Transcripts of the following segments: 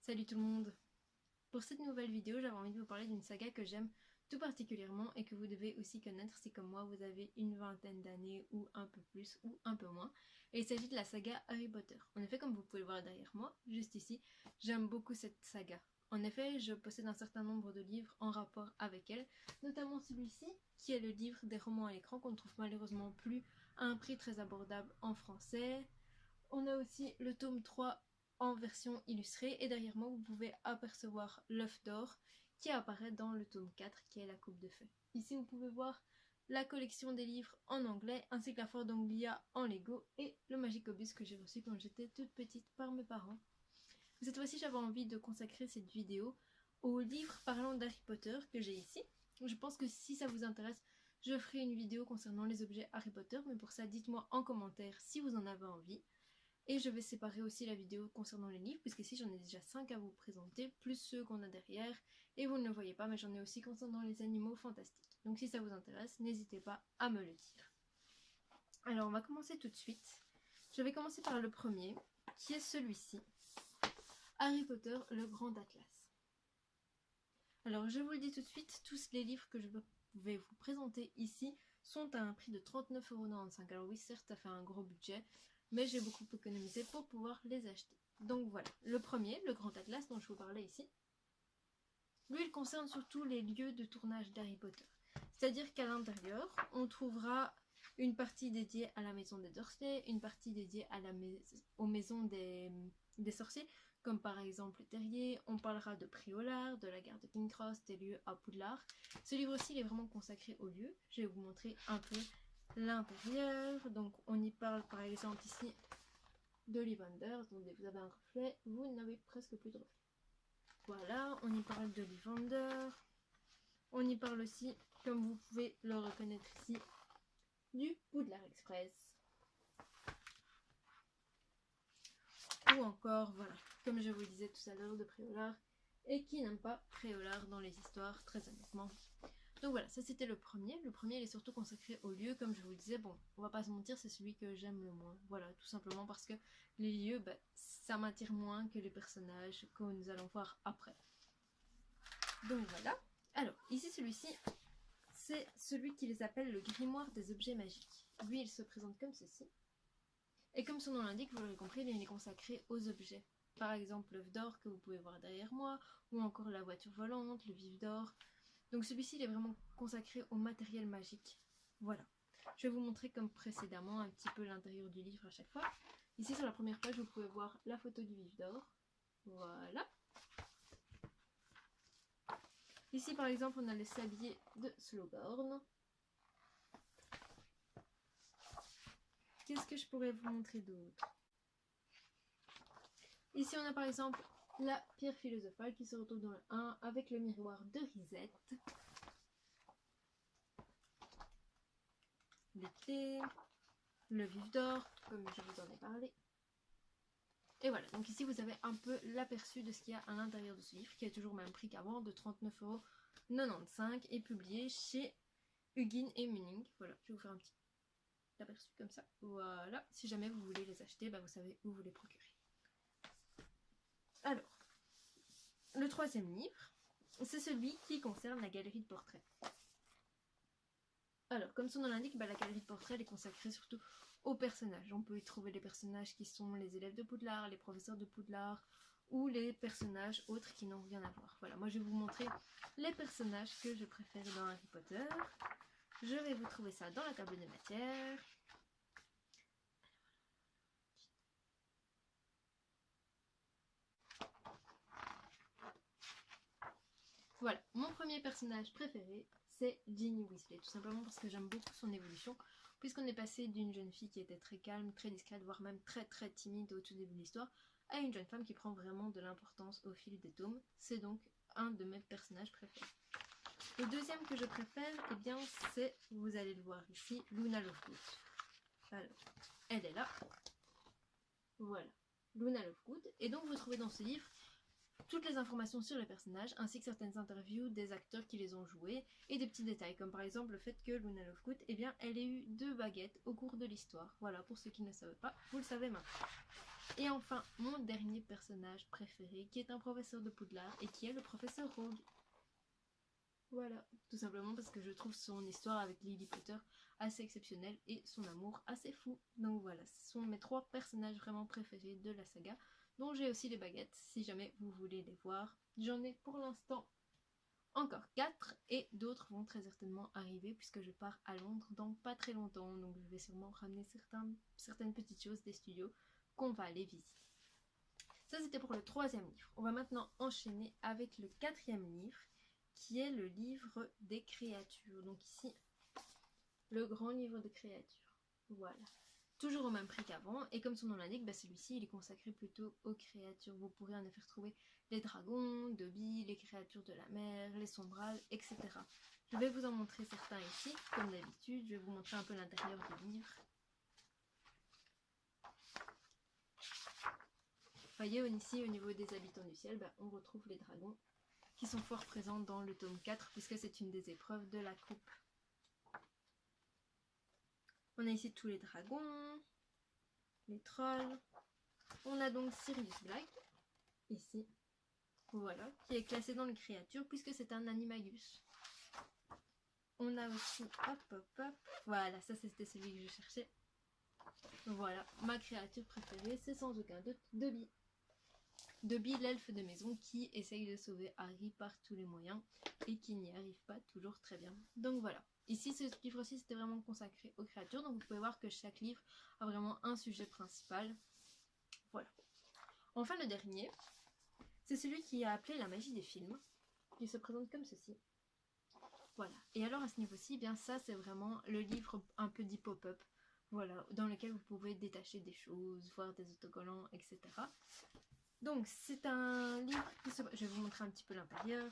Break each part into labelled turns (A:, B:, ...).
A: Salut tout le monde! Pour cette nouvelle vidéo, j'avais envie de vous parler d'une saga que j'aime tout particulièrement et que vous devez aussi connaître si comme moi vous avez une vingtaine d'années ou un peu plus ou un peu moins. Et il s'agit de la saga Harry Potter. En effet, comme vous pouvez le voir derrière moi, juste ici, j'aime beaucoup cette saga. En effet, je possède un certain nombre de livres en rapport avec elle, notamment celui-ci, qui est le livre des romans à l'écran qu'on ne trouve malheureusement plus à un prix très abordable en français. On a aussi le tome 3 en version illustrée et derrière moi vous pouvez apercevoir l'œuf d'or qui apparaît dans le tome 4 qui est la coupe de feu. Ici vous pouvez voir la collection des livres en anglais ainsi que la Ford Anglia en Lego et le Magicobus que j'ai reçu quand j'étais toute petite par mes parents. Cette fois-ci j'avais envie de consacrer cette vidéo aux livres parlant d'Harry Potter que j'ai ici. Je pense que si ça vous intéresse, je ferai une vidéo concernant les objets Harry Potter, mais pour ça dites-moi en commentaire si vous en avez envie. Et je vais séparer aussi la vidéo concernant les livres, puisqu'ici j'en ai déjà 5 à vous présenter, plus ceux qu'on a derrière. Et vous ne le voyez pas, mais j'en ai aussi concernant les animaux fantastiques. Donc si ça vous intéresse, n'hésitez pas à me le dire. Alors on va commencer tout de suite. Je vais commencer par le premier, qui est celui-ci. Harry Potter, le Grand Atlas. Alors je vous le dis tout de suite, tous les livres que je vais vous présenter ici sont à un prix de 39,95 €. Alors oui, certes, ça fait un gros budget, mais j'ai beaucoup économisé pour pouvoir les acheter. Donc voilà, le premier, le Grand Atlas dont je vous parlais ici, lui il concerne surtout les lieux de tournage d'Harry Potter. C'est-à-dire qu'à l'intérieur, on trouvera une partie dédiée à la maison des Dursley, une partie dédiée à aux maisons des sorciers, comme par exemple Terrier. On parlera de Préolard, de la gare de King's Cross, des lieux à Poudlard. Ce livre-ci est vraiment consacré aux lieux. Je vais vous montrer un peu l'intérieur. Donc on y parle par exemple ici d'Ollivander. Attendez, vous avez un reflet, vous n'avez presque plus de reflet. Voilà, on y parle d'Ollivander. On y parle aussi, comme vous pouvez le reconnaître ici, du Poudlard Express. Ou encore, voilà, comme je vous le disais tout à l'heure, de Préolard. Et qui n'aime pas Préolard dans les histoires, très honnêtement. Donc voilà, ça c'était le premier. Le premier il est surtout consacré au lieu, comme je vous le disais. Bon, on va pas se mentir, c'est celui que j'aime le moins. Voilà, tout simplement parce que les lieux, ça m'attire moins que les personnages que nous allons voir après. Donc voilà. Alors, ici celui-ci, c'est celui qui les appelle le grimoire des objets magiques. Lui, il se présente comme ceci. Et comme son nom l'indique, vous l'aurez compris, il est consacré aux objets. Par exemple, l'œuf d'or que vous pouvez voir derrière moi, ou encore la voiture volante, le vif d'or. Donc celui-ci, il est vraiment consacré au matériel magique. Voilà. Je vais vous montrer comme précédemment un petit peu l'intérieur du livre à chaque fois. Ici, sur la première page, vous pouvez voir la photo du vif d'or. Voilà. Ici, par exemple, on a le sablier de Slughorn. Qu'est-ce que je pourrais vous montrer d'autre? Ici, on a par exemple la pierre philosophale qui se retrouve dans le 1 avec le miroir de Risette. Les clés, le vif d'or, comme je vous en ai parlé. Et voilà, donc ici vous avez un peu l'aperçu de ce qu'il y a à l'intérieur de ce livre, qui est toujours au même prix qu'avant, de 39,95 € et publié chez Huggin et Munning. Voilà, je vais vous faire un petit aperçu comme ça. Voilà, si jamais vous voulez les acheter, vous savez où vous les procurer. Alors, le troisième livre, c'est celui qui concerne la galerie de portraits. Alors, comme son nom l'indique, la galerie de portraits elle est consacrée surtout aux personnages. On peut y trouver les personnages qui sont les élèves de Poudlard, les professeurs de Poudlard, ou les personnages autres qui n'ont rien à voir. Voilà, moi je vais vous montrer les personnages que je préfère dans Harry Potter. Je vais vous trouver ça dans la table de matière. Voilà, mon premier personnage préféré, c'est Ginny Weasley, tout simplement parce que j'aime beaucoup son évolution, puisqu'on est passé d'une jeune fille qui était très calme, très discrète, voire même très timide au tout début de l'histoire, à une jeune femme qui prend vraiment de l'importance au fil des tomes. C'est donc un de mes personnages préférés. Le deuxième que je préfère, eh bien, c'est, vous allez le voir ici, Luna Lovegood. Alors, elle est là. Voilà, Luna Lovegood. Et donc, vous trouvez dans ce livre toutes les informations sur les personnages, ainsi que certaines interviews des acteurs qui les ont joués, et des petits détails, comme par exemple le fait que Luna Lovegood, elle ait eu 2 baguettes au cours de l'histoire. Voilà, pour ceux qui ne le savaient pas, vous le savez maintenant. Et enfin, mon dernier personnage préféré, qui est un professeur de Poudlard et qui est le professeur Rogue. Voilà, tout simplement parce que je trouve son histoire avec Lily Potter assez exceptionnelle et son amour assez fou. Donc voilà, ce sont mes 3 personnages vraiment préférés de la saga, dont j'ai aussi les baguettes, si jamais vous voulez les voir. J'en ai pour l'instant encore 4 et d'autres vont très certainement arriver puisque je pars à Londres dans pas très longtemps, donc je vais sûrement ramener certaines petites choses des studios qu'on va aller visiter. Ça c'était pour le 3e livre. On va maintenant enchaîner avec le 4e livre qui est le livre des créatures. Donc ici, le grand livre des créatures. Voilà. Toujours au même prix qu'avant. Et comme son nom l'indique, celui-ci il est consacré plutôt aux créatures. Vous pourrez en effet retrouver les dragons, Dobby, les créatures de la mer, les sombrales, etc. Je vais vous en montrer certains ici, comme d'habitude. Je vais vous montrer un peu l'intérieur du livre. Vous voyez ici au niveau des habitants du ciel, on retrouve les dragons qui sont fort présents dans le tome 4 puisque c'est une des épreuves de la coupe. On a ici tous les dragons, les trolls. On a donc Sirius Black, ici, voilà, qui est classé dans les créatures puisque c'est un animagus. On a aussi, voilà, ça c'était celui que je cherchais. Voilà, ma créature préférée, c'est sans aucun doute Dobby. Dobby, l'elfe de maison qui essaye de sauver Harry par tous les moyens et qui n'y arrive pas toujours très bien. Donc voilà. Ici, ce livre-ci, c'était vraiment consacré aux créatures. Donc vous pouvez voir que chaque livre a vraiment un sujet principal. Voilà. Enfin, le dernier, c'est celui qui a appelé la magie des films, qui se présente comme ceci. Voilà. Et alors, à ce niveau-ci, bien ça, c'est vraiment le livre un peu dit pop-up. Voilà, dans lequel vous pouvez détacher des choses, voir des autocollants, etc. Donc c'est un livre qui se... Je vais vous montrer un petit peu l'intérieur.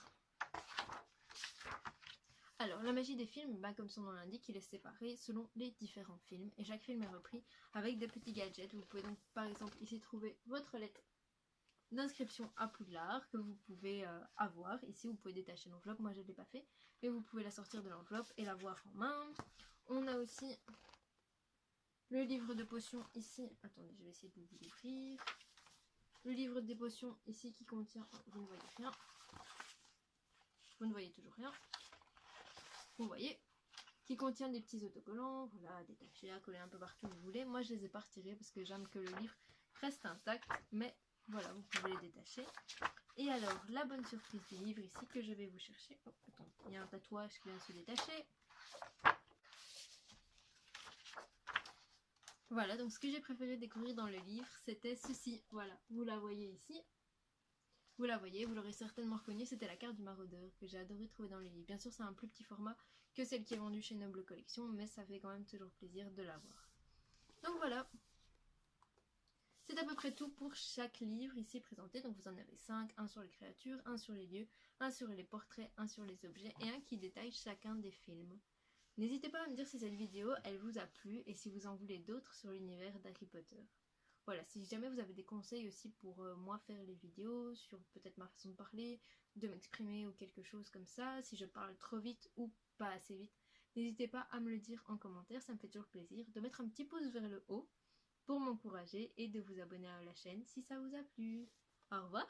A: Alors la magie des films, comme son nom l'indique, il est séparé selon les différents films. Et chaque film est repris avec des petits gadgets. Vous pouvez donc par exemple ici trouver votre lettre d'inscription à Poudlard que vous pouvez avoir. Ici vous pouvez détacher l'enveloppe, moi je ne l'ai pas fait. Mais vous pouvez la sortir de l'enveloppe et la voir en main. On a aussi le livre de potions ici. Attendez, je vais essayer de vous l'ouvrir. Le livre des potions ici qui contient... Vous ne voyez rien. Vous ne voyez toujours rien. Vous voyez. Qui contient des petits autocollants. Voilà, détachés, à coller un peu partout où vous voulez. Moi, je les ai pas retirés parce que j'aime que le livre reste intact. Mais voilà, vous pouvez les détacher. Et alors, la bonne surprise du livre ici que je vais vous chercher. Oh, attends, il y a un tatouage qui vient de se détacher. Voilà, donc ce que j'ai préféré découvrir dans le livre, c'était ceci. Voilà, vous la voyez ici. Vous la voyez, vous l'aurez certainement reconnue, c'était la carte du maraudeur que j'ai adoré trouver dans le livre. Bien sûr, c'est un plus petit format que celle qui est vendue chez Noble Collection, mais ça fait quand même toujours plaisir de l'avoir. Donc voilà. C'est à peu près tout pour chaque livre ici présenté. Donc vous en avez 5, un sur les créatures, un sur les lieux, un sur les portraits, un sur les objets et un qui détaille chacun des films. N'hésitez pas à me dire si cette vidéo, elle vous a plu et si vous en voulez d'autres sur l'univers d'Harry Potter. Voilà, si jamais vous avez des conseils aussi pour moi faire les vidéos, sur peut-être ma façon de parler, de m'exprimer ou quelque chose comme ça, si je parle trop vite ou pas assez vite, n'hésitez pas à me le dire en commentaire, ça me fait toujours plaisir, de mettre un petit pouce vers le haut pour m'encourager et de vous abonner à la chaîne si ça vous a plu. Au revoir!